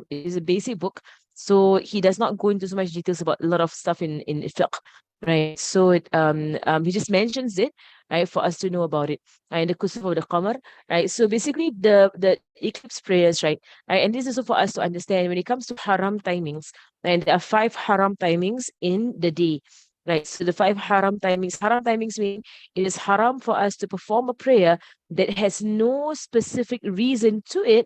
is a basic book, so he does not go into so much details about a lot of stuff in fiqh, right? So he just mentions it, right, for us to know about it. And the kusuf of the qamar, right? So basically the eclipse prayers, right, and this is also for us to understand when it comes to haram timings, and there are 5 haram timings in the day. Right, so the 5 haram timings mean it is haram for us to perform a prayer that has no specific reason to it,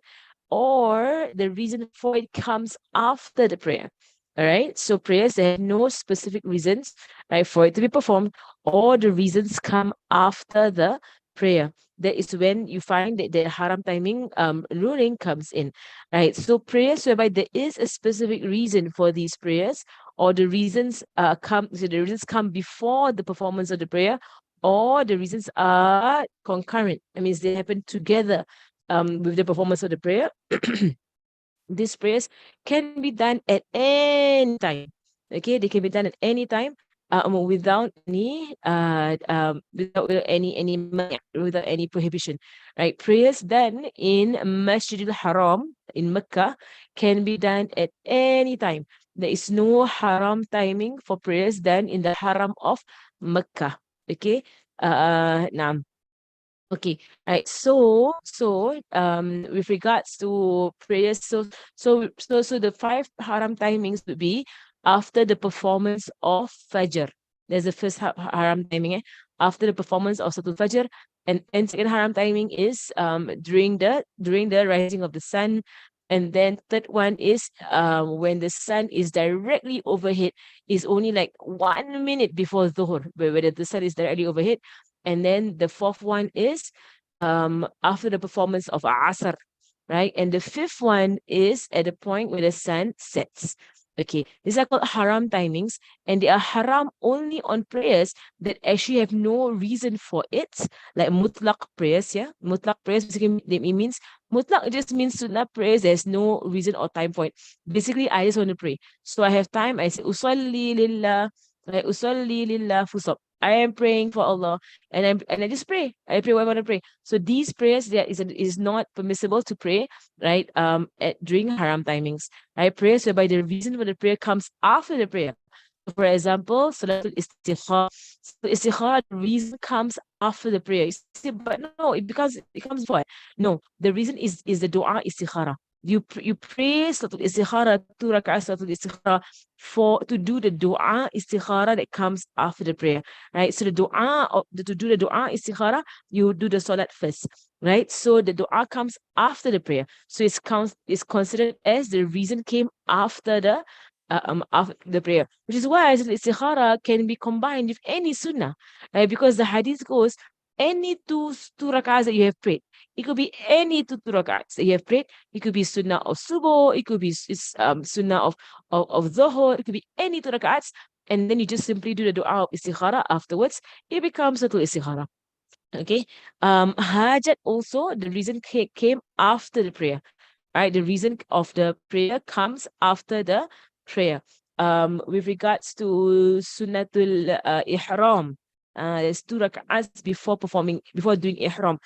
or the reason for it comes after the prayer. All right. So prayers that have no specific reasons, right, for it to be performed, or the reasons come after the prayer. That is when you find that the haram timing ruling comes in. Right. So prayers whereby there is a specific reason for these prayers, or the reasons the reasons come before the performance of the prayer, or the reasons are concurrent. That means they happen together with the performance of the prayer. These prayers can be done at any time. Okay, they can be done at any time, without without any prohibition. Right, prayers done in Masjidil Haram in Mecca can be done at any time. There is no haram timing for prayers done in the Haram of Mecca. Okay, now. Okay, right. So with regards to prayers, so the 5 haram timings would be after the performance of Fajr. There's the first haram timing, after the performance of Solatul Fajr, and second haram timing is during the rising of the sun, and then third one is when the sun is directly overhead, is only like 1 minute before Dhuhr, where the sun is directly overhead. And then the fourth one is after the performance of Asr, right? And the fifth one is at the point where the sun sets. Okay, these are called haram timings, and they are haram only on prayers that actually have no reason for it, like mutlaq prayers. Yeah, mutlaq prayers basically it means mutlaq just means sunnah prayers. There's no reason or time for it. Basically, I just want to pray, so I have time. I say usalli lillah, like usalli lillah fusab. I am praying for Allah, and I just pray. I pray what I want to pray. So these prayers there is not permissible to pray, right? During haram timings, right? Prayers whereby the reason for the prayer comes after the prayer. For example, Solatul Istikhara. So Istikhara, the reason comes after the prayer. You say, but no, it comes before. No, the reason is the dua Istikhara. You pray Solatul Istikhara, 2 rak'ahs Solatul Istikhara, for to do the dua Istikhara that comes after the prayer, right? So the dua to do the dua Istikhara, you do the Salat first, right? So the dua comes after the prayer. So it's considered as the reason came after the prayer, which is why istikhara can be combined with any sunnah, right? Because the hadith goes any two rak'ahs that you have prayed. It could be any two rak'ahs that you have prayed. It could be sunnah of subuh. It could be sunnah of dhuhr. It could be any 2 rak'ahs, and then you just simply do the dua of istikhara afterwards. It becomes a istikhara. Okay. Hajat also, the reason came after the prayer, right? The reason of the prayer comes after the prayer. With regards to Sunnatul Ihram, there's 2 rak'ahs before doing Ihram,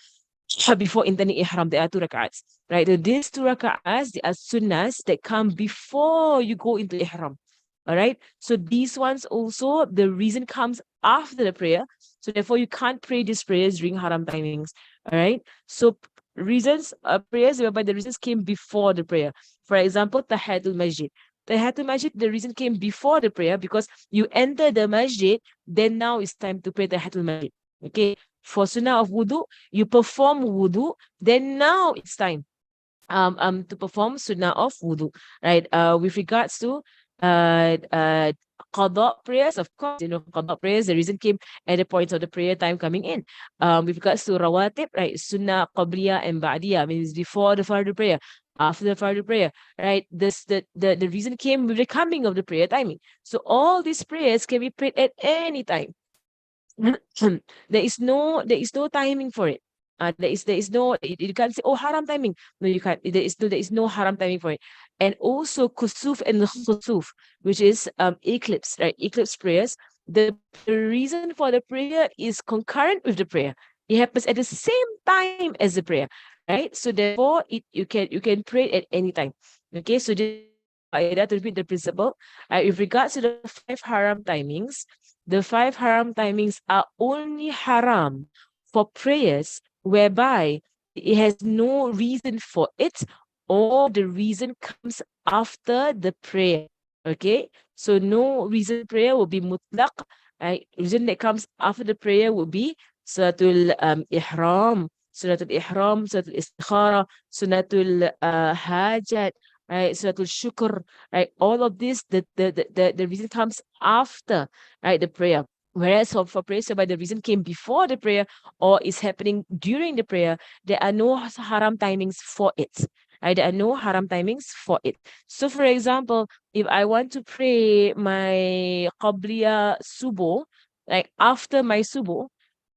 before intending Ihram, there are 2 rak'ahs, right? So these 2 rak'ahs, they are sunnahs that come before you go into Ihram. All right. So these ones also, the reason comes after the prayer. So therefore, you can't pray these prayers during haram timings. All right. So prayers whereby the reasons came before the prayer. For example, Tahiyatul Masjid. Tahiyatul Masjid, the reason came before the prayer because you enter the masjid, then now it's time to pray Tahiyatul Masjid. Okay. For sunnah of wudu, you perform wudu, then now it's time to perform sunnah of wudu, right? With regards to qada prayers, of course, qada prayers, the reason came at the point of the prayer time coming in. With regards to rawatib, right, sunnah qabliya and ba'diya, means before the fardu prayer, after the fardu prayer, right? The reason came with the coming of the prayer timing. So all these prayers can be prayed at any time. There is no timing for it. There is no, you can't say, oh, haram timing. No, you can't. There is no haram timing for it. And also kusuf and khusuf, which is eclipse, right? Eclipse prayers. The reason for the prayer is concurrent with the prayer. It happens at the same time as the prayer. right? So therefore, you can pray at any time. Okay, so just to repeat the principle, with regards to the five haram timings, the five haram timings are only haram for prayers whereby it has no reason for it, or the reason comes after the prayer. Okay, so no reason prayer will be mutlaq. Right? Reason that comes after the prayer will be Suratul Ihram, Suratul Ihram, Suratul Istikhara, Suratul Hajat, right? Suratul Shukr, right? All of this, the reason comes after, right, the prayer. Whereas for prayer, so by the reason came before the prayer or is happening during the prayer, there are no haram timings for it. Right? There are no haram timings for it. So, for example, if I want to pray my Qabliya Subo, like after my Subo,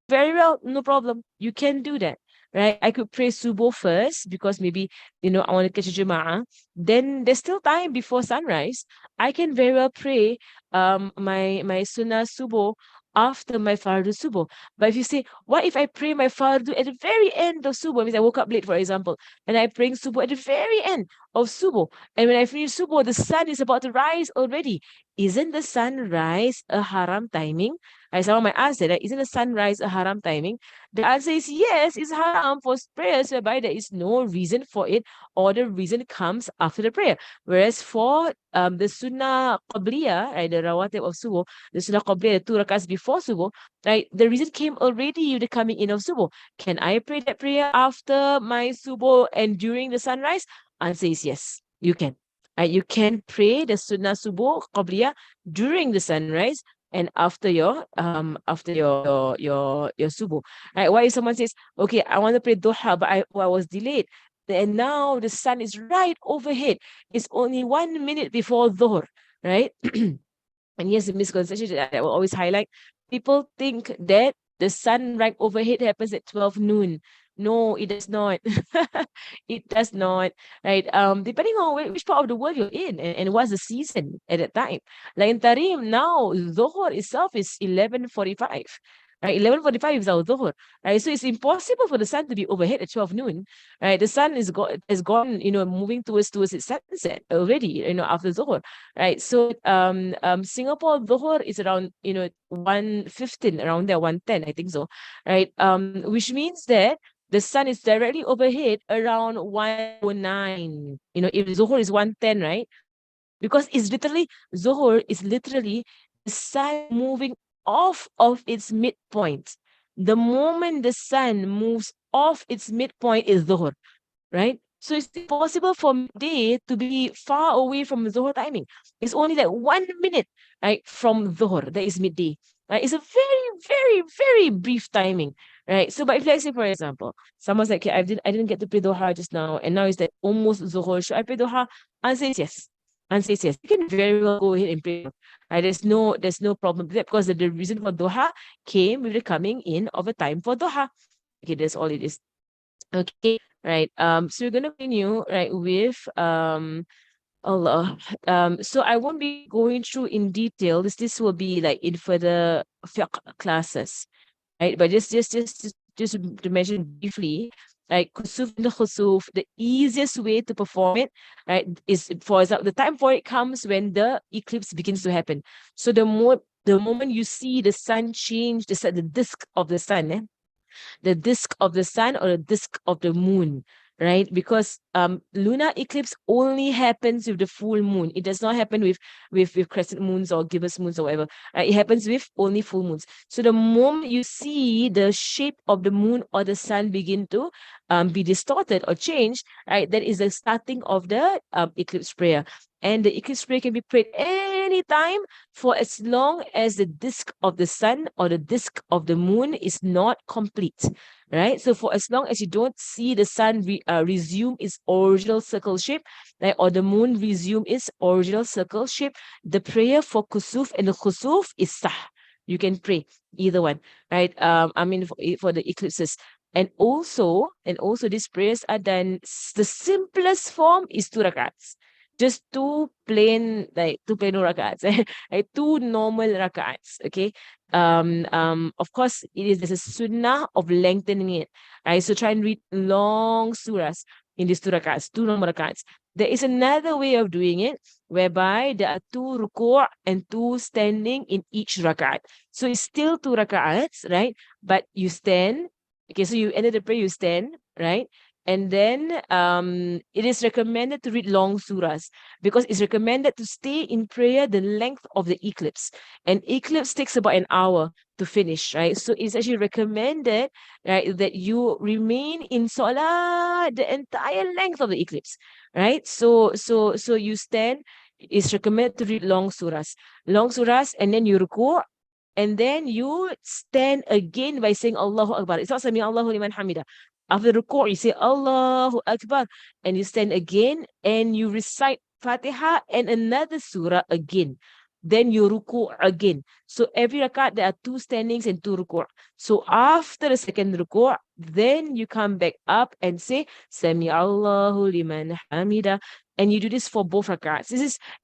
very well, no problem. You can do that, right? I could pray subuh first because maybe, I want to catch a Jum'ah. Then there's still time before sunrise. I can very well pray my Sunnah subuh after my Fardu subuh. But if you say, what if I pray my Fardu at the very end of subuh? Means I woke up late, for example, and I praying subuh at the very end of subuh. And when I finish subuh, the sun is about to rise already. Isn't the sunrise a haram timing? Someone might ask that, isn't the sunrise a haram timing? The answer is yes, it's haram for prayers whereby there is no reason for it, or the reason comes after the prayer. Whereas for the sunnah qabliya, right, the rawatib of subuh, the sunnah qabliya, the 2 rakats before subuh, right, the reason came already with the coming in of subuh. Can I pray that prayer after my subuh and during the sunrise? Answer is yes, you can. You can pray the sunnah subuh qabliya during the sunrise and after your subuh. Right? Why if someone says, okay, I want to pray duha, but I was delayed. And now the sun is right overhead. It's only 1 minute before dhuhr, right? And here's the misconception that I will always highlight. People think that the sun right overhead happens at 12 noon. No, it does not. It does not. Right. Depending on which part of the world you're in, and what's the season at that time. Like in Tarim now, Zohor itself is 11:45. Right, 11:45 is our Dhuhr. Right. So it's impossible for the sun to be overhead at 12 noon. Right. The sun has gone, moving towards its sunset already, after Dhuhr. Right. So Singapore Dhuhr is around 1:15, around there, 1:10, I think so. Right. Which means that the sun is directly overhead around 1:09. If Zuhur is 1:10, right? Because Zuhur is literally the sun moving off of its midpoint. The moment the sun moves off its midpoint is Zuhur, right? So it's impossible for midday to be far away from Zuhur timing. It's only like 1 minute, right, from Zuhur, that is midday. Right? It's a very, very, very brief timing, right? So, but if let's say, for example, someone's like, okay, I didn't get to pray Duha just now, and now it's like almost Zuhur. Should I pray Duha? Answer is yes. Answer is yes. You can very well go ahead and pray. Right? There's no problem with that, because the reason for Duha came with the coming in of a time for Duha. Okay, that's all it is. Okay, right. So we're gonna continue, right, with Allah. So I won't be going through in detail. This will be like in further fiqh classes, right? But just to mention briefly, like kusuf and the khusuf, the easiest way to perform it, right, is, for example, the time for it comes when the eclipse begins to happen. So the moment you see the sun change, the disk of the sun, the disk of the sun or the disk of the moon, right? Because lunar eclipse only happens with the full moon. It does not happen with crescent moons or gibbous moons or whatever. It happens with only full moons. So the moment you see the shape of the moon or the sun begin to be distorted or changed, right, that is the starting of the eclipse prayer. And the eclipse prayer can be prayed anytime for as long as the disk of the sun or the disk of the moon is not complete, right? So for as long as you don't see the sun resume its original circle shape, right, or the moon resume its original circle shape, the prayer for kusuf and the khusuf is sah. You can pray either one, right? I mean, for the eclipses. And also these prayers are done, the simplest form is 2 rakats. just two plain rakats, like two normal rakats. Okay. Of course, there's a sunnah of lengthening it, right? So try and read long surahs in these two rakats, two normal rakats. There is another way of doing it whereby there are two ruku' and two standing in each rakat. So it's still two rakats, right? But you stand. Okay, so you ended the prayer, you stand, right? And then it is recommended to read long surahs because it's recommended to stay in prayer the length of the eclipse. And eclipse takes about an hour to finish, right? So it's actually recommended, right, that you remain in salah the entire length of the eclipse, right? So you stand. It's recommended to read long surahs, and then you ruku, and then you stand again by saying Allahu Akbar. It's not Sami Allahu liman hamida. After the ruku', you say Allahu Akbar, and you stand again and you recite Fatiha and another surah again. Then you ruku' again. So every rakat, there are two standings and two ruku'. So after the second ruku', then you come back up and say Sami Allahu liman hamida. And you do this for both rakats.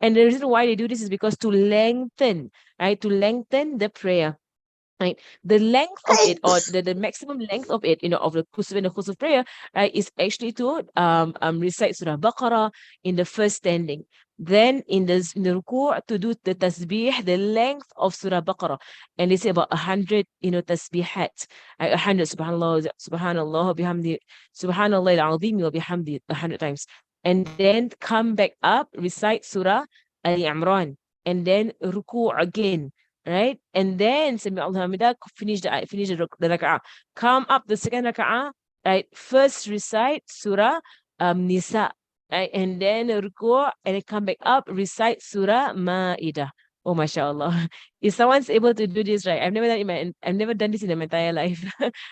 And the reason why they do this is because to lengthen, right? To lengthen the prayer, right? The length of it, or the maximum length of it, of the kusuf and the khusuf prayer, right, is actually to recite Surah Baqarah in the first standing. Then in the ruku' to do the tasbeeh, the length of Surah Baqarah. And they say about 100, tasbeehat. 100 subhanallah, subhanallah, bihamdi, subhanallah al-azim wa bihamdi 100 times. And then come back up, recite Surah Ali Imran. And then ruku' again, right? And then Sami Allah Hamidah, finish the raka'ah. Come up the second raka'ah, right? First recite Surah Nisa, right? And then ruku' and then come back up, recite Surah Ma'idah. Oh, mashallah. If someone's able to do this, right? I've never done this in my entire life.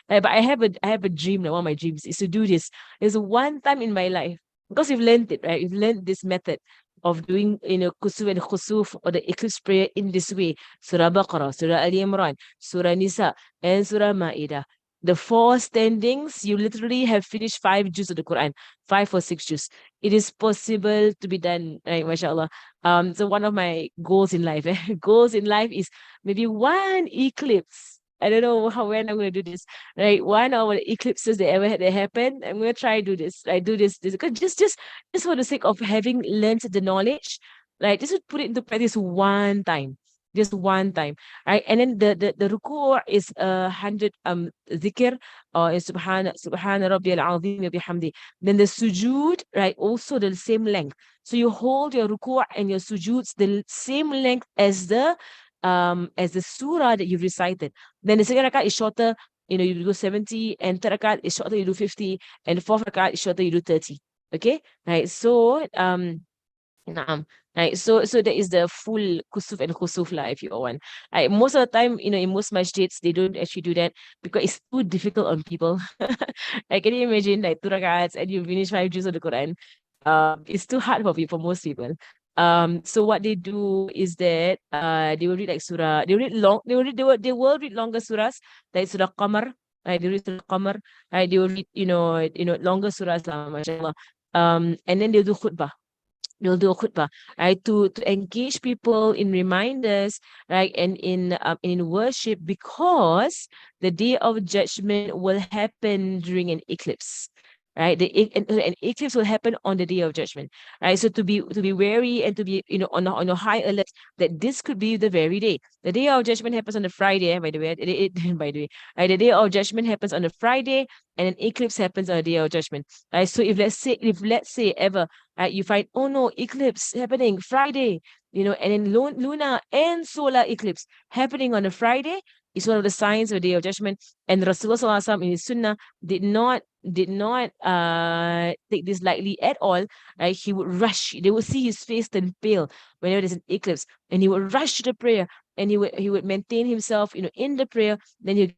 But I have a dream, like one of my dreams is to do this. There's one time in my life, because we've learned it, right? We've learned this method of doing, kusuf and khusuf or the eclipse prayer in this way. Surah Baqarah, Surah Ali Imran, Surah Nisa, and Surah Ma'idah. The four standings, you literally have finished 5 juz of the Quran, 5 or 6 juz. It is possible to be done, right? MashaAllah. So one of my goals in life, goals in life is maybe one eclipse. I don't know when I'm going to do this, right? One of the eclipses that ever had that happen, I'm going to try do this. I do this, because just for the sake of having learned the knowledge, like just to put it into practice one time, just one time, right? And then the ruku' is 100 zikr, or subhana rabbiyal azim wa bihamdi. Then the sujood, right, also the same length. So you hold your ruku' and your sujoods the same length as the surah that you recited. Then the second rakat is shorter, you do 70, and third rakat is shorter, you do 50, and the fourth rakat is shorter, you do 30. Okay, right? So Naam. Right. So that is the full kusuf and khusuf lah, if you want. Right. Most of the time, in most masjids, they don't actually do that because it's too difficult on people. Can you imagine like 2 rakats and you finish 5 juz of the Quran? It's too hard for people, for most people. So what they do is that they will read like surah. They will read long. They will read longer surahs like Surah Qamar. Right. They read Surah Qamar. Right. They will read longer surahs lah, mashallah. And then they'll do khutbah. We'll do a khutbah, right, to engage people in reminders, right, and in worship, because the day of judgment will happen during an eclipse, right? An eclipse will happen on the day of judgment, right? So to be wary and to be on a high alert that this could be the very day. The day of judgment happens on a Friday, by the way. By the way, right? The day of judgment happens on a Friday, and an eclipse happens on the day of judgment, right? So if let's say ever, you find, oh no, eclipse happening Friday, and then lunar and solar eclipse happening on a Friday, is one of the signs of the day of judgment. And Rasulullah Sallallahu Alaihi Wasallam in his sunnah did not take this lightly at all. Right? He would rush. They would see his face turn pale whenever there's an eclipse, and he would rush to the prayer, and he would maintain himself, in the prayer. Then he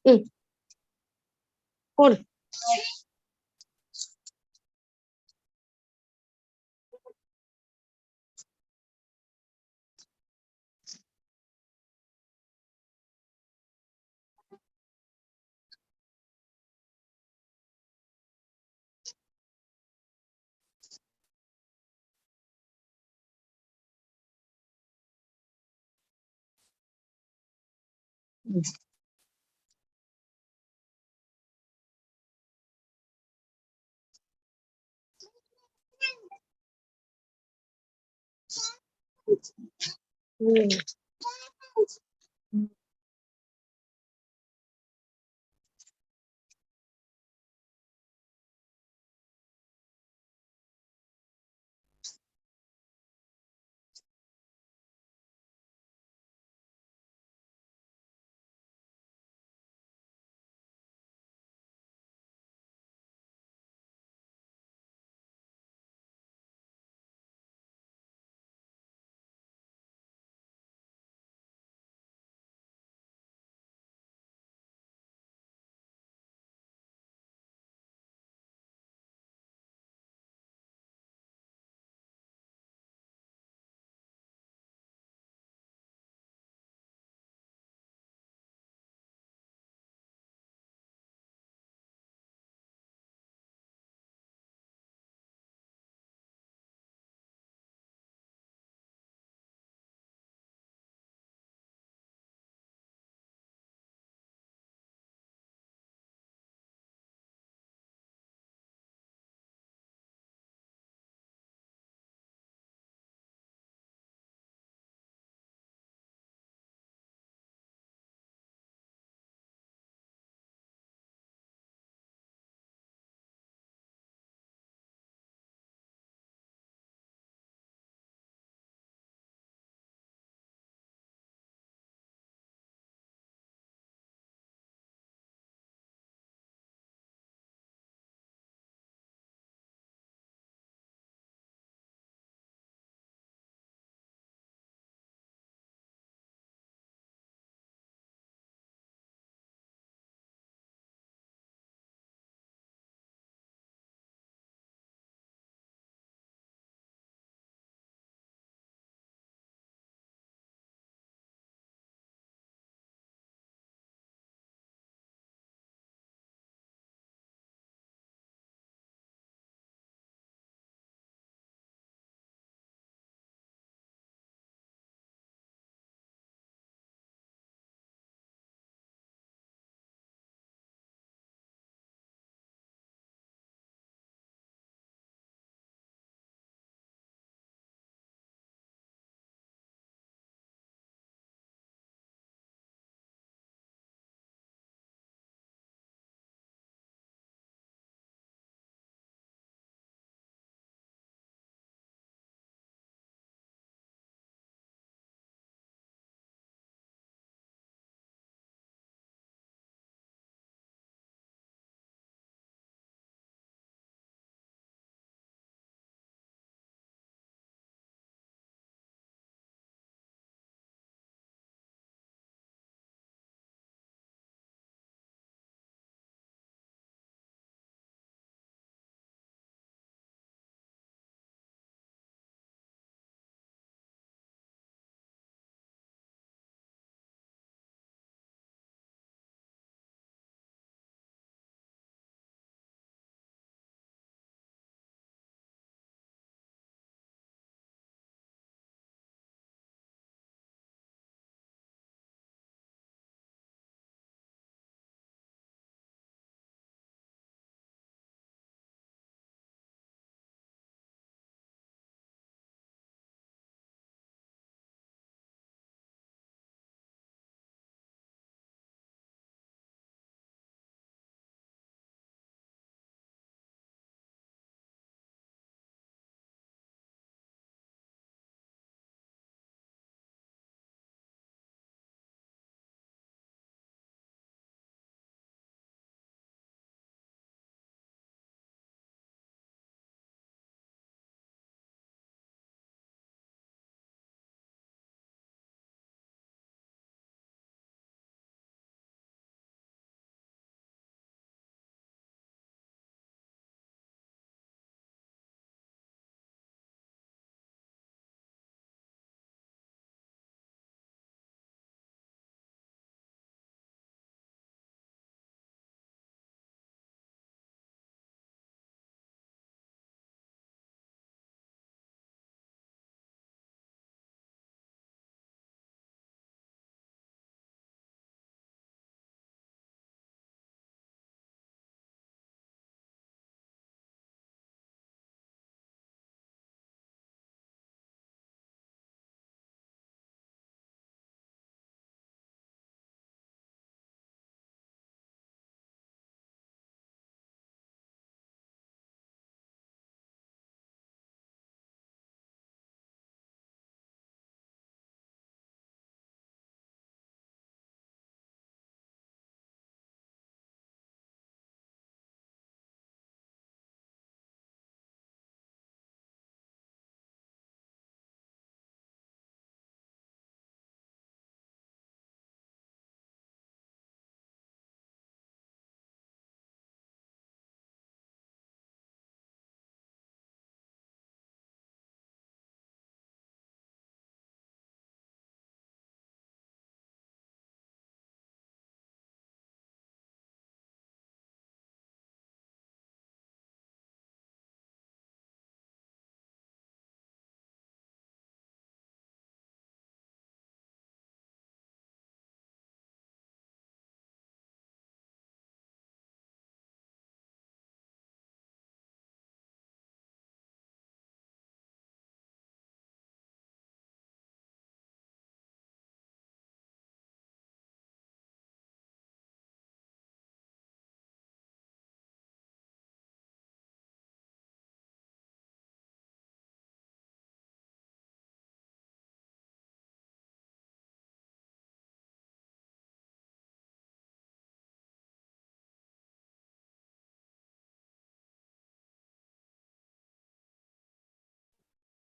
Ừ, con. Ừ. Ừ.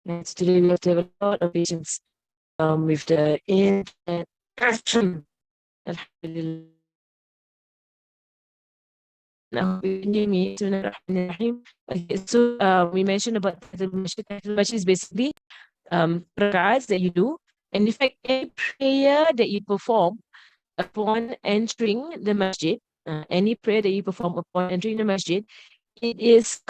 Right? So today we have to have a lot of patience with the internet. Alhamdulillah. I hope you can hear me. Bismillahirrahmanirrahim. Okay, so we mentioned about the masjid. The masjid is basically rakats that you do. And in fact, any prayer that you perform upon entering the masjid, any prayer that you perform upon entering the masjid, it is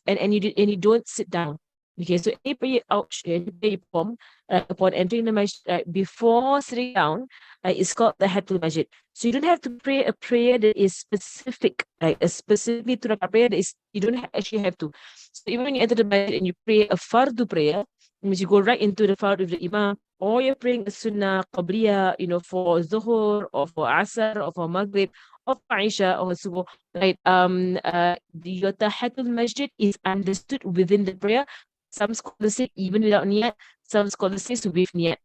and you don't sit down. Okay, so any prayer any prayer you perform upon entering the masjid before sitting down is called the Hatul Masjid. So you don't have to pray a prayer that is specific, like a specifically to a prayer that is you don't actually have to. So even when you enter the masjid and you pray a fardu prayer, means you go right into the fard with the imam, or you're praying a sunnah qabliya, for zuhur or for asr or for maghrib or for Isha or subuh, right? Your tahatul masjid is understood within the prayer. Some scholars say even without niyat, some scholars say with niyat.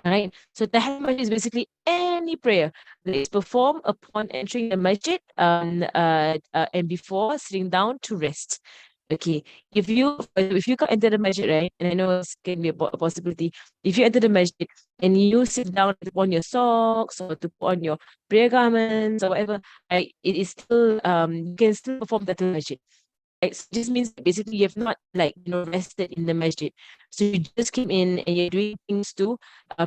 Right. So tahatul masjid is basically any prayer that is performed upon entering the masjid and before sitting down to rest. Okay. If you can't enter the masjid, right, and I know it's can be a possibility, if you enter the masjid and you sit down to put on your socks or to put on your prayer garments or whatever, right, it is still you can still perform that masjid. Right? So it just means that basically you have not rested in the masjid. So you just came in and you're doing things to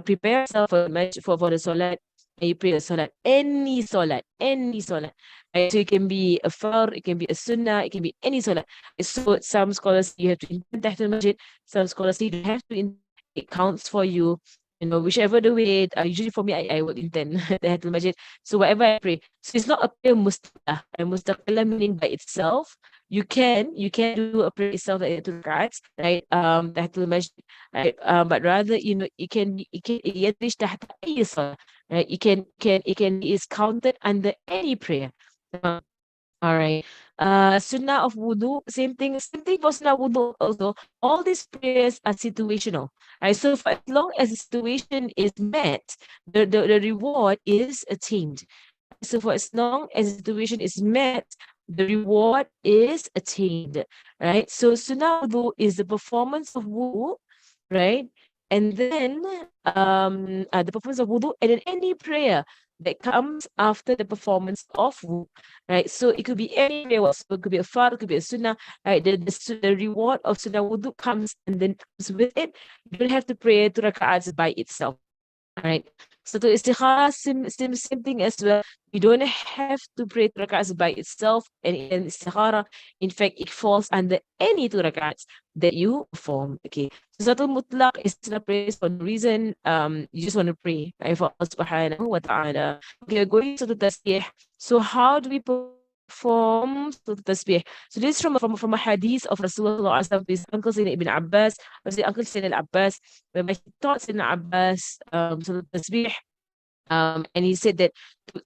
prepare yourself for the masjid for the salat. And you pray a salat, any salat, any salat. Right? So it can be a fard, it can be a sunnah, it can be any salat. So some scholars say you have to intend tahtul masjid. Some scholars say you don't have to intend. It counts for you. Whichever the way, usually for me, I would intend tahtul masjid. So whatever I pray. So it's not a prayer mustaqillah. A mustaqillah meaning by itself. You can do a prayer itself like two rakats, right? Tahtul masjid, right? But rather, it can يدرج تحت أي صلاة, right? It can is counted under any prayer. Uh, all right. Sunnah of wudu, same thing for sunnah wudu also. All these prayers are situational, right? So for as long as the situation is met, the reward is attained. So for as long as the situation is met, the reward is attained, right? So sunnah wudu is the performance of wudu, right? And then the performance of wudu, and then any prayer that comes after the performance of wudu, right? So it could be any prayer, so it could be a fard, it could be a sunnah, right? The reward of sunnah wudu comes and then comes with it. You don't have to pray two rak'ats by itself. All right. So to istikhara, same thing as well. You don't have to pray two rakats by itself. And in istikhara, in fact, it falls under any two rakats that you perform. Okay. So Solatul Mutlaq is not praise for no reason. You just want to pray, right, for Allah subhanahu wa ta'ala. Okay, we're going to the tasbih. So how do we perform the tasbih? So this is from a hadith of Rasulullah sallallahu his uncle Sayyidina Ibn Abbas, or the uncle Sayyidina Abbas, whereby he taught Sayyidina Abbas so the tasbih, and he said that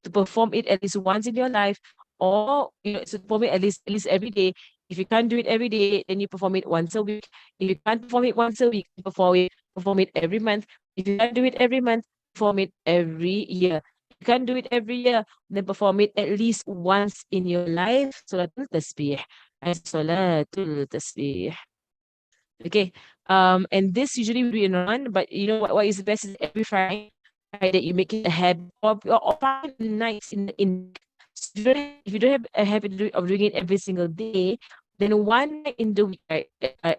to perform it at least once in your life, or to perform it at least every day. If you can't do it every day, then you perform it once a week. If you can't perform it once a week, you perform it every month. If you can't do it every month, perform it every year. If you can't do it every year, then perform it at least once in your life. Solatul Tasbih. Solatul Tasbih. Okay. And this usually we do in Ramadan, but you know what is the best is every Friday, right, that you make it a habit, or find nights in so if you don't have a habit of doing it every single day, then one night in the week, right?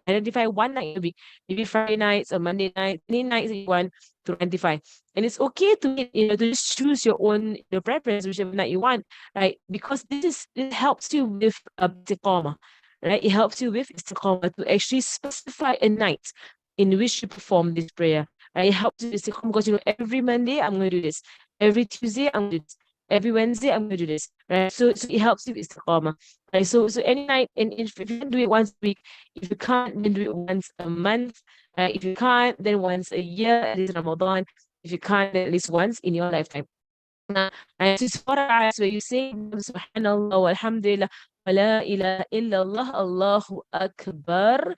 Identify one night in the week, maybe Friday nights or Monday nights, any nights that you want to identify. And it's okay to just choose your own preference, whichever night you want, right? Because this helps you with istiqamah, right? It helps you with istiqamah to actually specify a night in which you perform this prayer. Right? It helps you with istiqamah because every Monday I'm going to do this, every Tuesday I'm going to do this, every Wednesday I'm going to do this, right? So it helps you with istiqamah. Right? So any night, and if you can do it once a week, if you can't, then do it once a month. If you can't, then once a year, at least Ramadan. If you can't, then at least once in your lifetime. And this is what where you say Subhanallah walhamdulillah wa la ilaha illallah Allahu Akbar.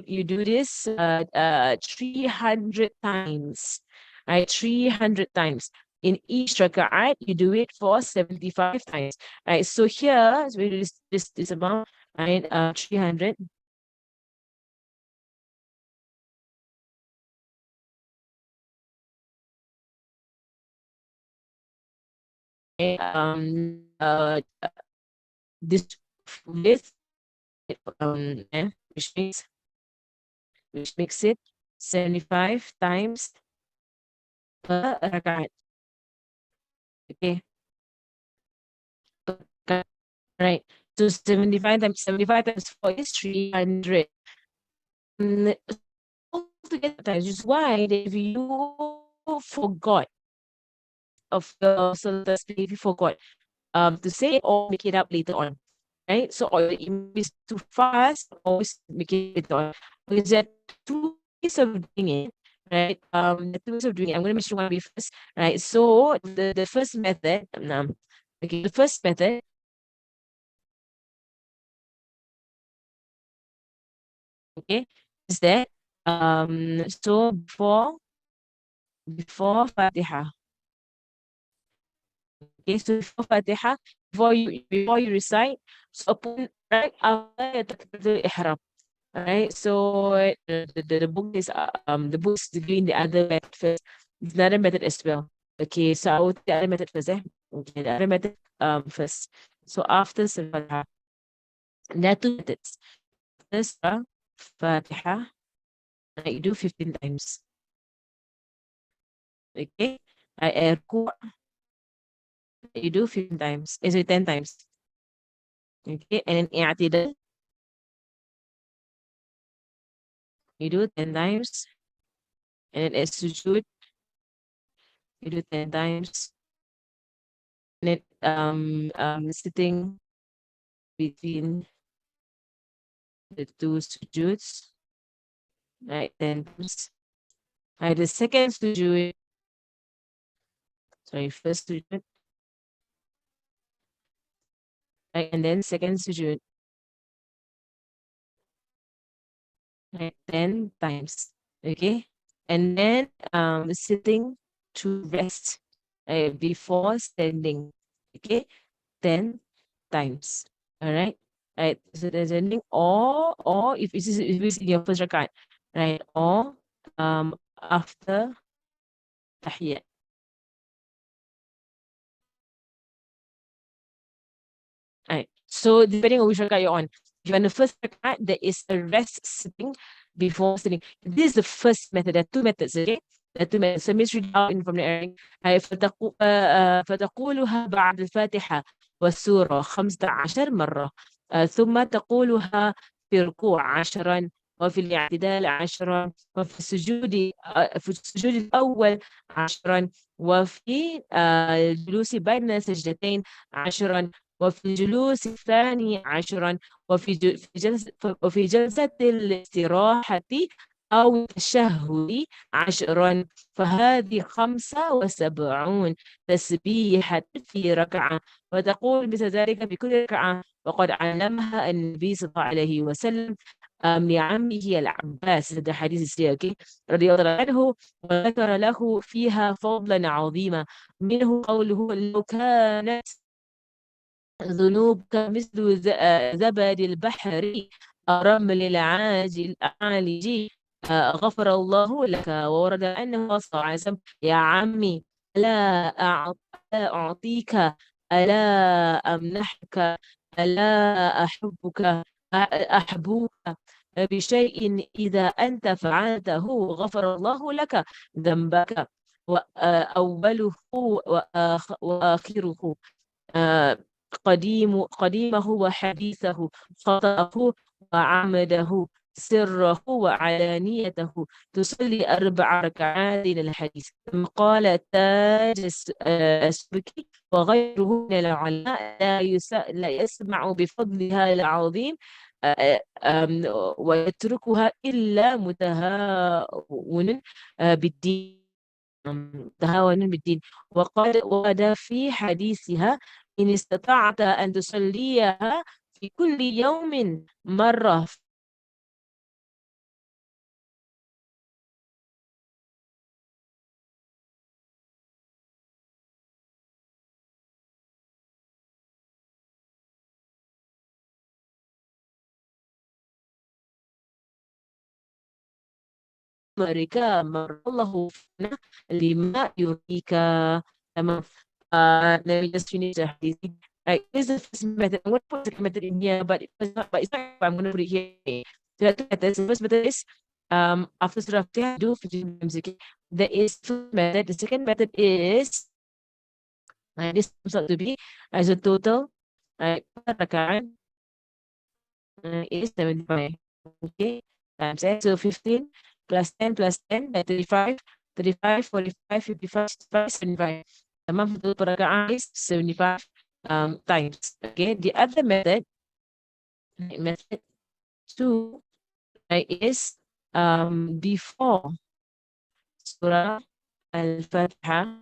You do this 300 times, right? 300 times. In each raka'at, you do it for 75 times, right? So here, so we do this amount, right? 300 this with which makes it 75 times per rakaat. Okay, per rakaat. Right. So 75 times 4 is 300. Altogether times, which is why if you forgot of your Salat tasbih, if you forgot to say it or make it up later on, right? So or it may be too fast, always make it later on. Because there are two ways of doing it, right? The two ways of doing it. I'm going to mention one of it first, right? So the first method, okay, the first method, okay, is that so before Fatiha, okay, so before Fatiha, before you recite, so upon right after the ihram. Alright, so the book is doing the other method first. It's another method as well. Okay, so I will take the other method first. Okay, the other method first. So after Fatiha, there are two methods. First, Fatiha, you do 15 times. Okay, Ruku, you do 15 times. So 10 times. Okay, and then I'tidal, you do 10 times. And then Sujud, you do 10 times. And then sitting between the two sujuds, right? Then right, the second sujud, sorry, first sujud, right? And then second sujud, right? 10 times, okay? And then sitting to rest before standing, okay? 10 times, all right? Right, so there's ending or if it's in your first rakat, right? Or after tahiyat. Right. So depending on which rakat you're on. If you're on the first rakat, there is a rest sitting before sitting. This is the first method. There are two methods, okay? There are two methods. So let me just read out in from the Arabic. فتقولها بعد الفاتحة والسورة 15 مرة. ثم تقولها في الركوع 10 وفي الاعتدال 10 وفي السجود في السجود الأول 10 وفي الجلوس بين السجدتين 10 وفي الجلوس الثاني 10 وفي جلسة الاستراحة أو التشهد 10 فهذه 75 تسبيحة في ركعة وتقول مثل ذلك في كل ركعة وقد علمها النبي صلى الله عليه وسلم لعمه العباس هذا حديث السياقي رضي الله عنه وذكر له فيها فضلا عظيما منه قوله لو كانت ذنوبك مثل زبد البحر الرمل العالج غفر الله لك وورد أنه صلى الله عليه وسلم يا عمي ألا أعطيك ألا أمنحك ألا أحبك أحبوك بشيء إذا أنت فعلته غفر الله لك ذنبك وأوله وآخره قديمه وحديثه خطأه وعمده سره وعلانيته تصلي 4 ركعات الحديث ثم قال تاج السبكي وغيره من العلماء لا يسمع بفضلها العظيم ويتركها إلا متهاون بالدين تهاون بالدين وقد ورد في حديثها إن استطعت أن تصليها في كل يوم مرة مرك مر الله فينا لما يريك تمام Let me just finish the hadith. Right, this is the first method. I'm going to put the second method in here, but it's not. I'm going to put it here. So there are two methods. The first method is after Surah Fatihah, do 15 times. Okay, that is first method. The second method is this comes out to be as a total per rakaat is 75. Okay, times n. So 15 plus 10, 35, 35, 45, 55, 65, 75. The amount of total per rakaat is 75 times. Okay, the other method, method 2, is before Surah Al-Fatiha,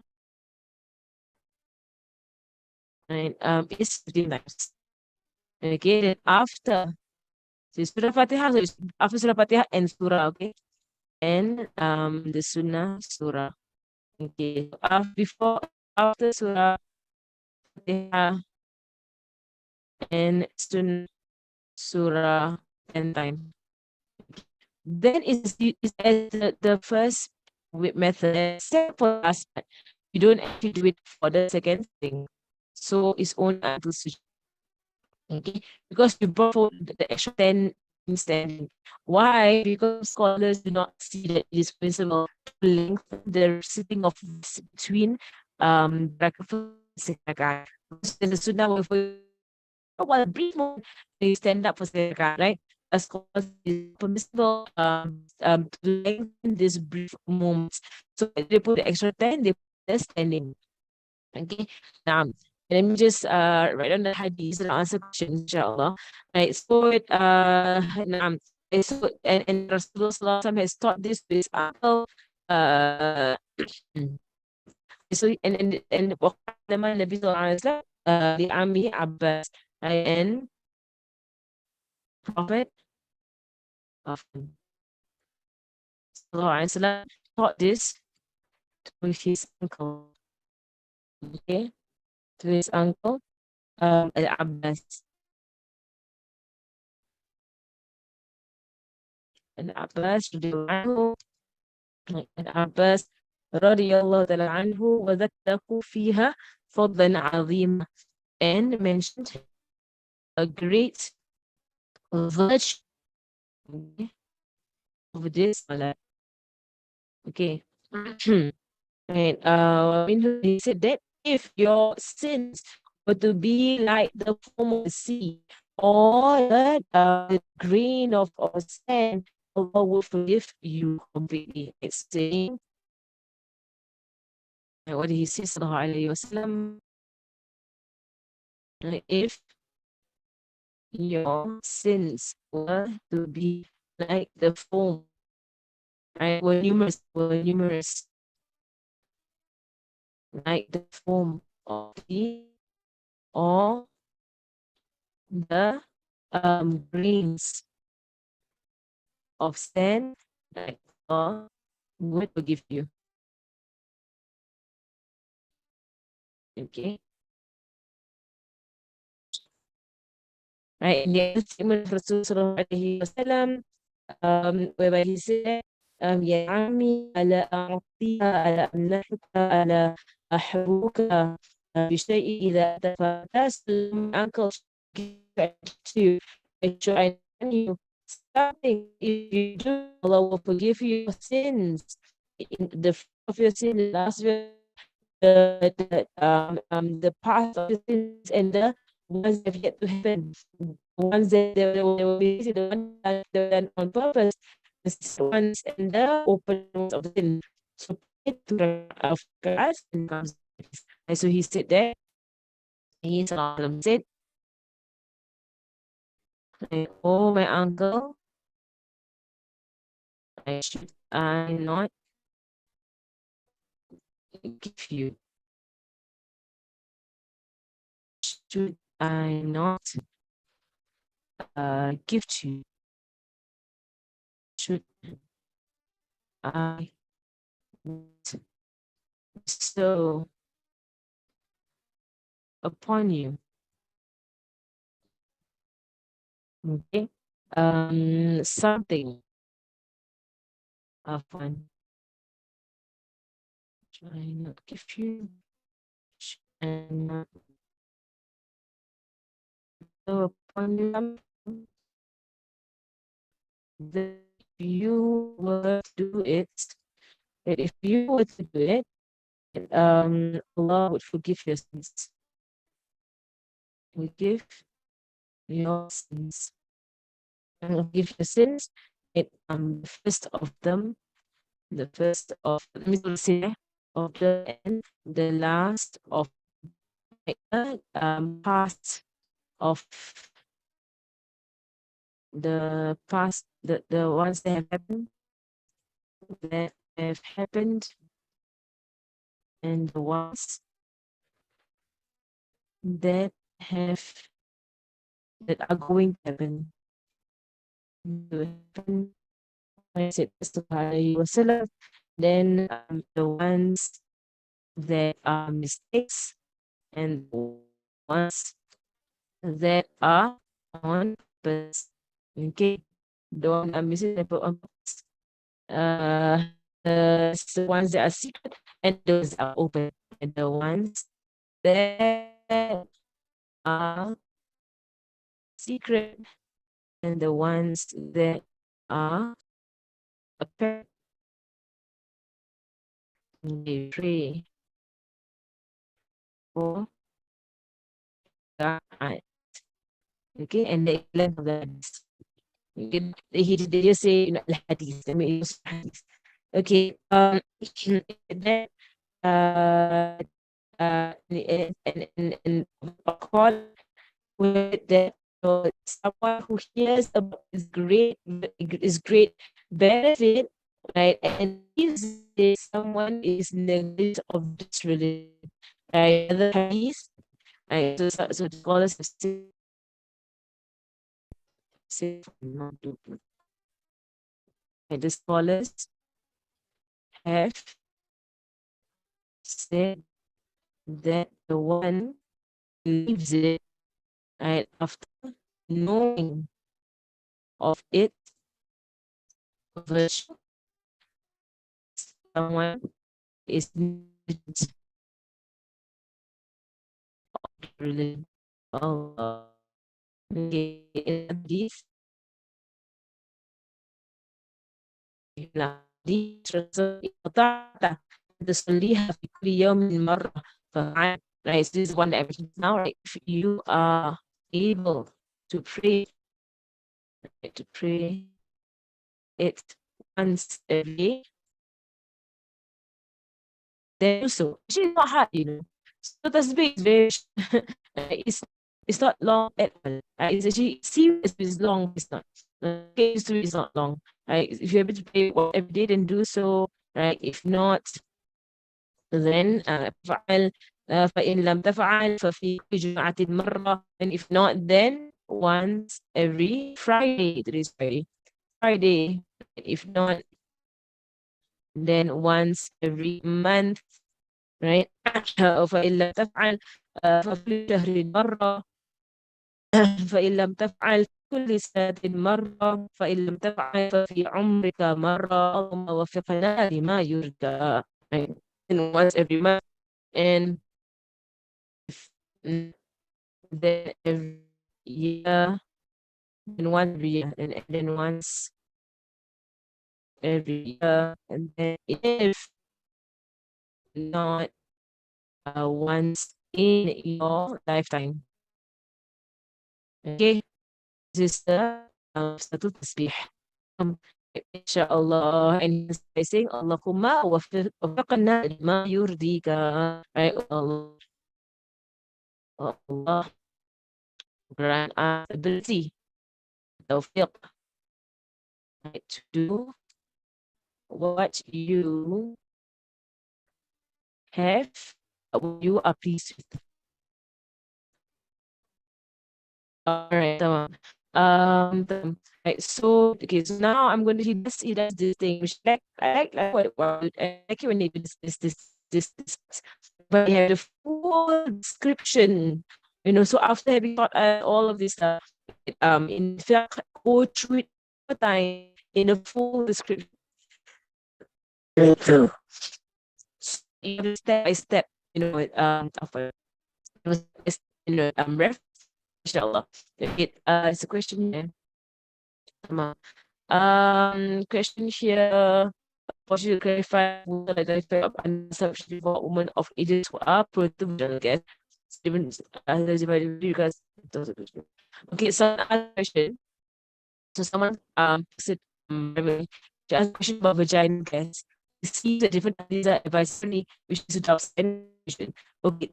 right, is 15 times. Okay, then after Surah Fatiha, so it's after Surah Fatiha and Surah, okay? And the Sunnah Surah. Okay, so before, after Surah Fatiha and Sunnah Surah 10 times. Then is as the first method, except for the last part. You don't actually do it for the second thing. So it's only until sujood. Okay, because you brought forward the extra 10 standing. Why? Because scholars do not see that it is permissible to lengthen the sitting of between rakaat and rakaat. There's a sunnah where for a while, brief moment, they stand up for rakaat, right? As scholars, it is permissible to lengthen these brief moments. So they put the extra 10, they put the standing. Okay, now let me just write down the hadith and answer questions, inshallah. Right, so naam. So and Rasulullah Sallallahu Alaihi Wasallam has taught this to his uncle. Uh, so and وقدم النبي صلى الله عليه وسلم لعمه Abbas, right, and Prophet of Sallallahu Alaihi Wasallam taught this to his uncle. Okay, to his uncle Al-Abbas. Al-Abbas radiallahu anhu, Abbas radiallahu ta'ala anhu وذكره فيها فضلا عظيما, and mentioned a great virtue of this salah. Okay. And he said that if your sins were to be like the foam of the sea or the grain of sand, Allah will forgive you completely. It's saying, what did he say, sallallahu alayhi wasallam? If your sins were to be like the foam, right? Were numerous, like the foam of the or the grains of sand, like Allah would forgive you. Okay. Right. In the other statement of Rasulullah Sallallahu Alaihi Wasallam, whereby he said, يا عمي ألا أعطيك ألا أمنحك ألا أحبك بشيء إذا تفاتست uncle to make sure I know you something. If you do, Allah will forgive you your sins. In the fruit of your sin, the last of your the past of your sins and the ones that have yet to happen. The ones that they will be the ones that they were done on purpose, the ones and the open ones of the sin. So it to of Christ and comes. And so he said that he said, "Oh my uncle, should I not give you? Should I not give to you? Should I bestow upon you?" Okay. Something fun. Try not give you. And so upon example, that if you were to do it, that if you were to do it, Allah would forgive your sins. Forgive your sins. And forgive your sins. The first of them, the first of of the and the last of past of the past, the ones that have happened, and the ones that have that are going to happen. To happen. I said wasallam. Then the ones that are mistakes, and the ones that are on purpose. Okay, the one I'm missing on purpose. The ones that are secret, and those are open, and the ones that are secret, and the ones that are apparent. They pray for God. Okay, and the length of the hadith. They just say, al-hadith. I mean, it's hadith. Okay, then, uh, and call with that, someone who hears about is great benefit, right? And if someone is negligent of this religion, right? Other hadith, right? So the scholars have said, the scholars have said that the one leaves it, right, after knowing of it, virtue, someone is negligent of religion. Allah. Okay, in hadith, استطعت تصليها في كل يوم مرة فعال. Right, so this is one that I mentioned now, right? If you are able to pray, right, to pray it once every day, then do so. Actually, it's not hard, So tasbih is very it's not long at all. It's actually serious, it's long, it's not. Okay, it's not long. Right? If you're able to pray every day, then do so. Right? If not, then فعل فإن لم تفعل ففي كل جمعة مرة, and if not, then once every Friday. Today's Friday. Friday. If not, then once every month, right? فإن لم تفعل ففي شهر مرة. فإن لم تفعل كل سنة مرة. فإن لم تفعل ففي عمرك مرة. اللهم وفقنا لما يرجى. Right? And once every month, and then every year, and once every year, and then once every year, and then if not once in your lifetime. Okay, this is the Solatul Tasbeeh. Inshallah, and he's saying, Allahumma wafiqna lima yurdika. Right? Allah grant us ability, tawfiq, right, to do what you have, what you are pleased with. All right, right. So okay, so now I'm going to he does this thing, which I like what I like it when they do this, but he had a full description, So after having taught all of this stuff, in fact, go through it over time in a full description. So, step by step, of it. reference, inshallah. Okay, it's a question here. Question here. What should clarify would identify of an assumption for women of ages who are prone to vaginal gas. Even because okay, so another question. So someone said she asked a question about vaginal gas. It seems that different studies are advisory which is to sanitation. Okay.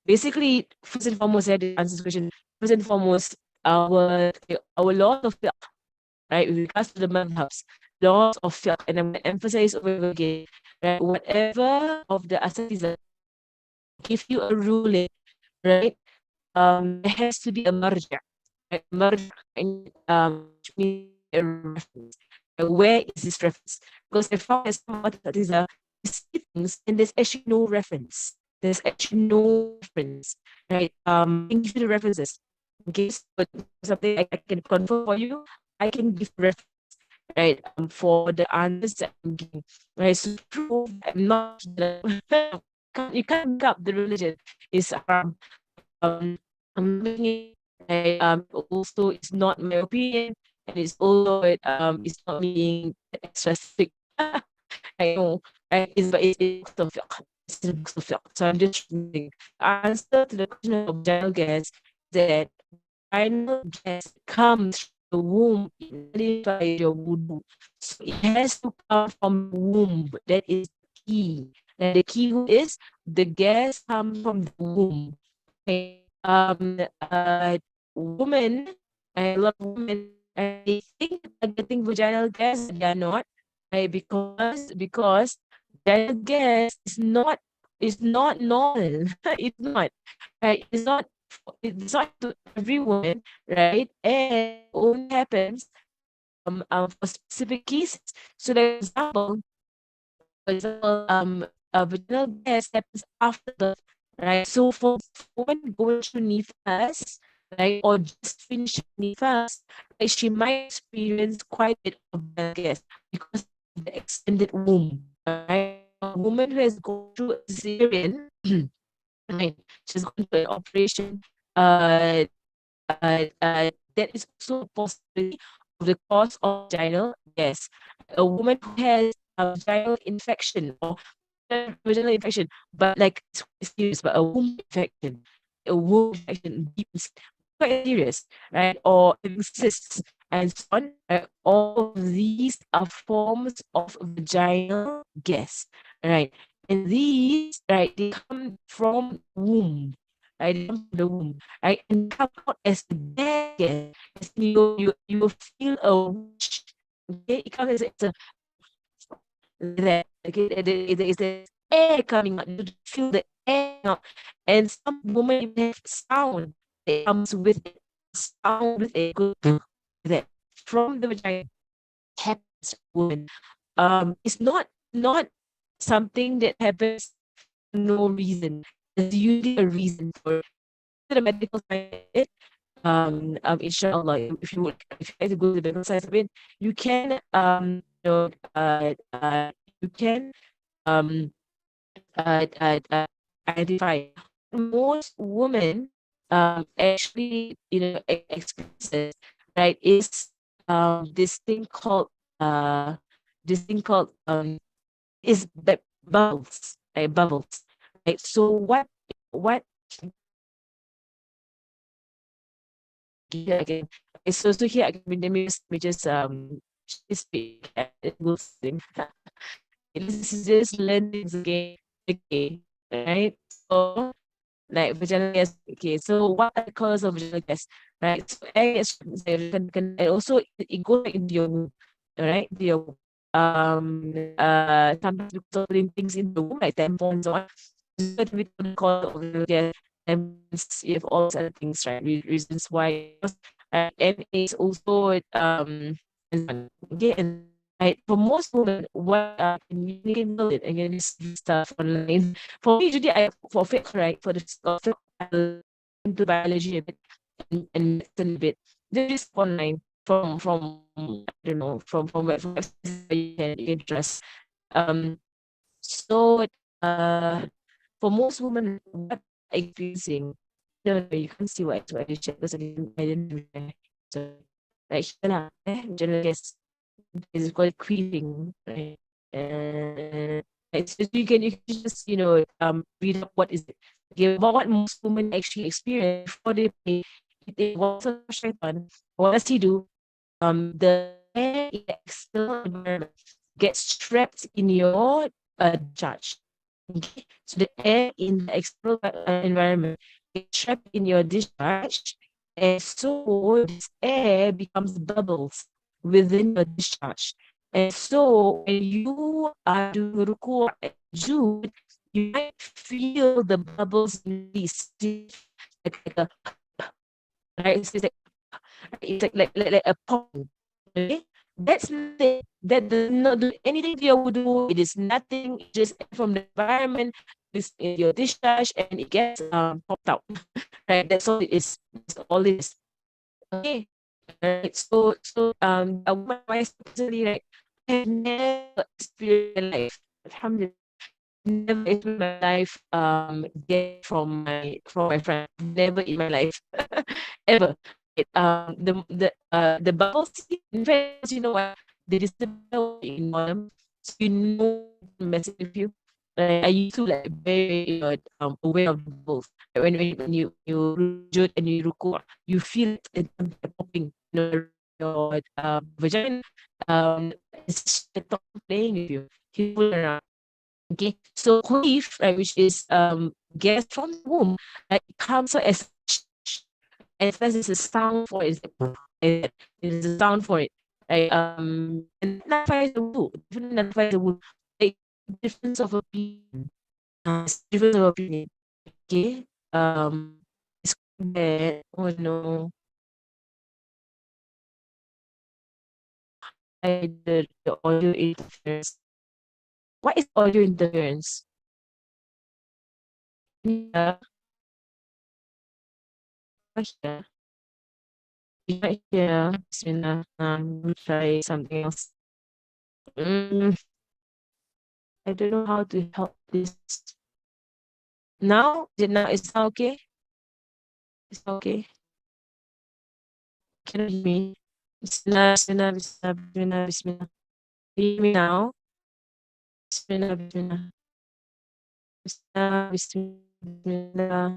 Basically, first and foremost, I had to answer this question. First and foremost, our laws of fiqh, right, with regards to the madhabs, laws of fiqh, and I'm going to emphasize over again, right, whatever of the asatiza give you a ruling, right, there has to be a marja, right, marja, which means a reference. Where is this reference? Because I found that some asatiza see things and there's actually no reference. There's actually no reference, right? I can give you the references. In case something I can confirm for you, I can give reference, right? For the answers that I'm giving, right? So to prove I'm not, you can't make up the religion. It's I'm not making it, right? Also, it's not my opinion, and it's not me being extra strict. I know, right? It's books of fiqh. It's the books of fiqh. So I'm just reading. Answer to the question of vaginal gas that vaginal gas comes from the womb by your wudu. So it has to come from the womb. That is the key. And the key is the gas comes from the womb. Okay. Women, a lot of women, they think they're getting vaginal gas, but they are not, right? Because vaginal gas is not normal. It's not, right? It's not to every woman, right? And it only happens for specific cases. So, vaginal gas happens after birth, right? So for women going through nifas, right, or just finishing nifas, right, she might experience quite a bit of vaginal gas because of the extended womb, right? A woman who has gone through a cesarean, right, she's gone through an operation, uh, that is also a possibility of the cause of vaginal gas. A woman who has a vaginal infection or vaginal infection, but like it's quite serious, but a womb infection, deep, quite serious, right? Or having cysts and so on. All of these are forms of vaginal gas, right? And these, right, they come from womb, right? They come from the womb, right? And they come out as a gas. As you will feel a whoosh, okay? It comes as a that, okay, there is the air coming out. You feel the air out, and some women even have sound that comes with it. Sound with it, good that from the vagina happens to women. It's not something that happens for no reason. There's usually a reason for it. The medical side of it, inshallah, if you like to go to the medical side of it, you can, you can, um, identify. Most women, actually, experiences, right, is, this thing called, uh, this thing called, is the bubbles, right? Bubbles, right? So what here again? So here again, let me just speak. It will sing. This is just learn things again. Okay, right? So like vaginal gas. Okay, so what are the causes of vaginal gas? Right? So egg is and also it goes back into your womb. All right, into your womb. Sometimes because of putting things in the womb, like tampons on. This is what we call vaginal gas. And you have all these other things, right? Reasons why. And it's also again, right, for most women, what you can Google it and you see stuff online. For me, usually I for fiqh, right? For the fiqh, I'll into biology a bit and medicine a bit. Just online from I don't know from websites that you can trust. Um, so for most women, what experiencing. No, no, you can't see what I just shared because I didn't share. So, like, here lah, macam mana guess, it's called quilting, right? And so you can just, read up what is it. Okay, what most women actually experience before they pay. It was a shaitan. What does he do? The air in the external environment gets trapped in your discharge. Okay, so the air in the external environment gets trapped in your discharge, and so this air becomes bubbles within your discharge. And so when you are doing ruku' and sujood, you might feel the bubbles release, like a, right? It's like a pond. Okay, that's nothing. That does not do anything to your wudu. It is nothing. It's just from the environment. It's in your discharge and it gets popped out. Right. That's all it is. That's all it is. Okay. Right. So myself personally, like, I have never experienced in life. Alhamdulillah, never in my life get from my friend. Never in my life. Ever. The bubble tea, in fact, you know what? They disappear when you ignore them. So you know messing with you. I used to like very, aware of the bubbles. Like when you jut and you ruku, you feel it popping, your vagina. It's playing with you. He's fooling around. Okay, so queef, right, which is gas from the womb, it comes out as first there's a sound for it. There's a sound for it. Right? And that nullifies the wound. Definitely nullifies the wound. Like, difference of opinion. Difference of opinion. Okay. It's bad. Oh no. The audio interference. What is audio interference? Yeah, yeah. You might hear. Bismillah. We'll try something else. Mm, I don't know how to help this. Now, is it now okay? It's okay. Can you hear me? Bismillah, bismillah, bismillah, bismillah, bismillah. Can you hear me now? Bismillah, bismillah, bismillah, bismillah,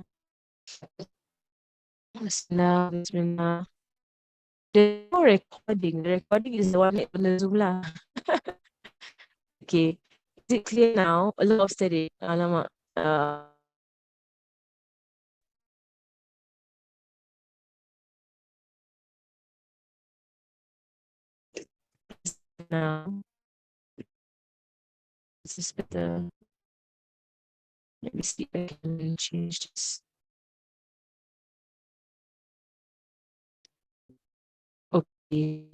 bismillah, bismillah. There's no recording. The recording is the one that on the Zoom lah. Okay. Is it clear now? A lot of static. Alamak. Now, this is better. Let me see if I can change this. Okay.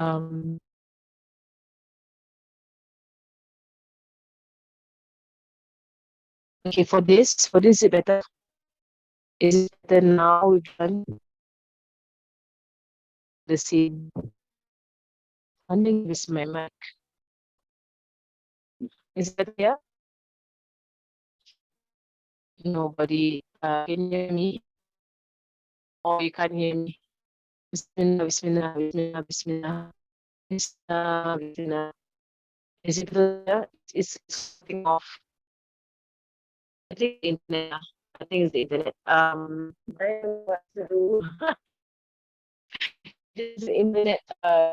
Okay, for this is it better? Is it better now we've done the same? I think this my mic. Is it better? Yeah? Nobody can you hear me? Or you can't hear me? Bismillah, bismillah, bismillah, bismillah. Bismillah, bismillah. Is it better? It's cutting off. I think the internet. I think it's the internet. I don't know what to do. This is the internet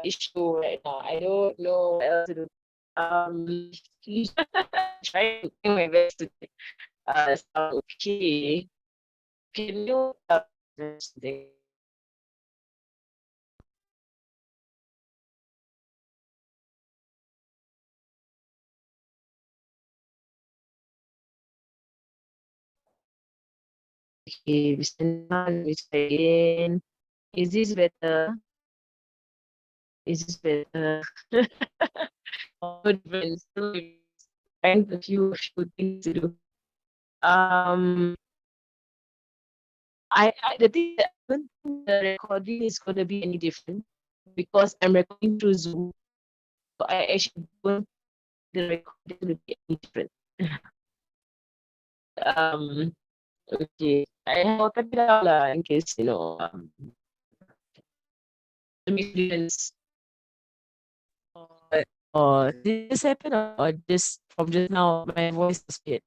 issue right now. I don't know what else to do. Um, trying to do my best to sound okay. Can you something? Okay, Bismillah, let me try again. Is this better? Is this better? Oh, different. Still find a few things to do. Um, I the thing that I don't think the recording is gonna be any different because I'm recording through Zoom. So I actually don't think the recording will be any different. Um, okay. I have Tabila in case, some experience or did this happen or just from just now my voice is weird.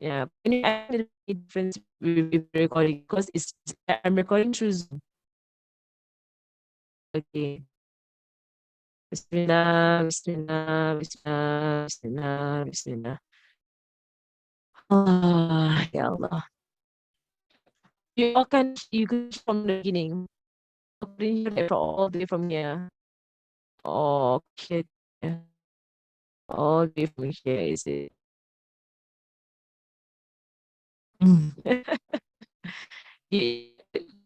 Yeah. Anyway, I think there's a difference with the recording because I'm recording through Zoom. Okay. Bismillah, Bismillah, Bismillah, Bismillah, Bismillah. Allah, Ya Allah. You can from the beginning. I couldn't hear it all the way from here. Okay. All the way from here, is it? Yeah,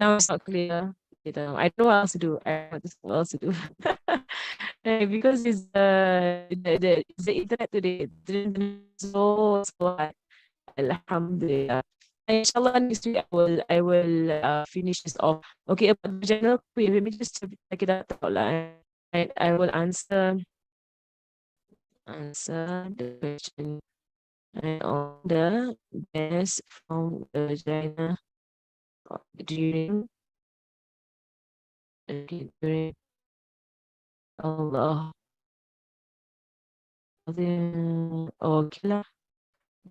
now it's not clear. I don't know what else to do. I don't know what else to do. Because it's the internet today. The internet is so high. Alhamdulillah. Inshallah, next week I will finish this off. Okay, about the general quiz, let me just check it out. I will answer the question and all the best from the vagina during during Allah. Okay lah,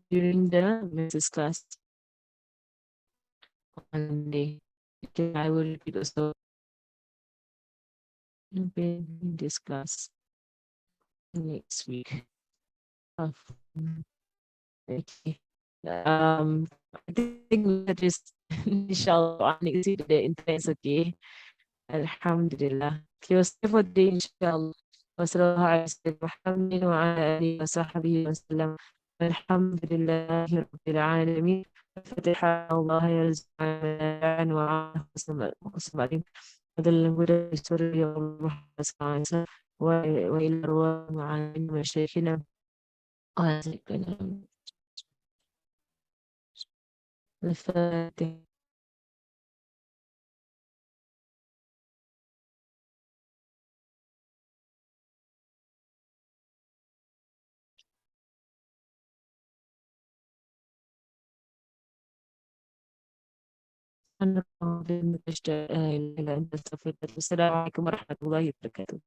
during the Mrs. class on Monday. Okay, I will repeat also in this class next week. Uh, Okay. I think we just inshallah next week the internet is okay. Alhamdulillah. Okay, was for the day inshallah. وصلى الله على سيدنا محمد وعلى آله وصحبه وسلم والحمد لله رب العالمين فتح الله يرزق عن وعافى وسلم هذا الهدى السوري والروح والسعادة وإلى أرواح معالي مشايخنا وأزكنا الفاتحة أنا أستغفرك والسلام عليكم ورحمة الله وبركاته.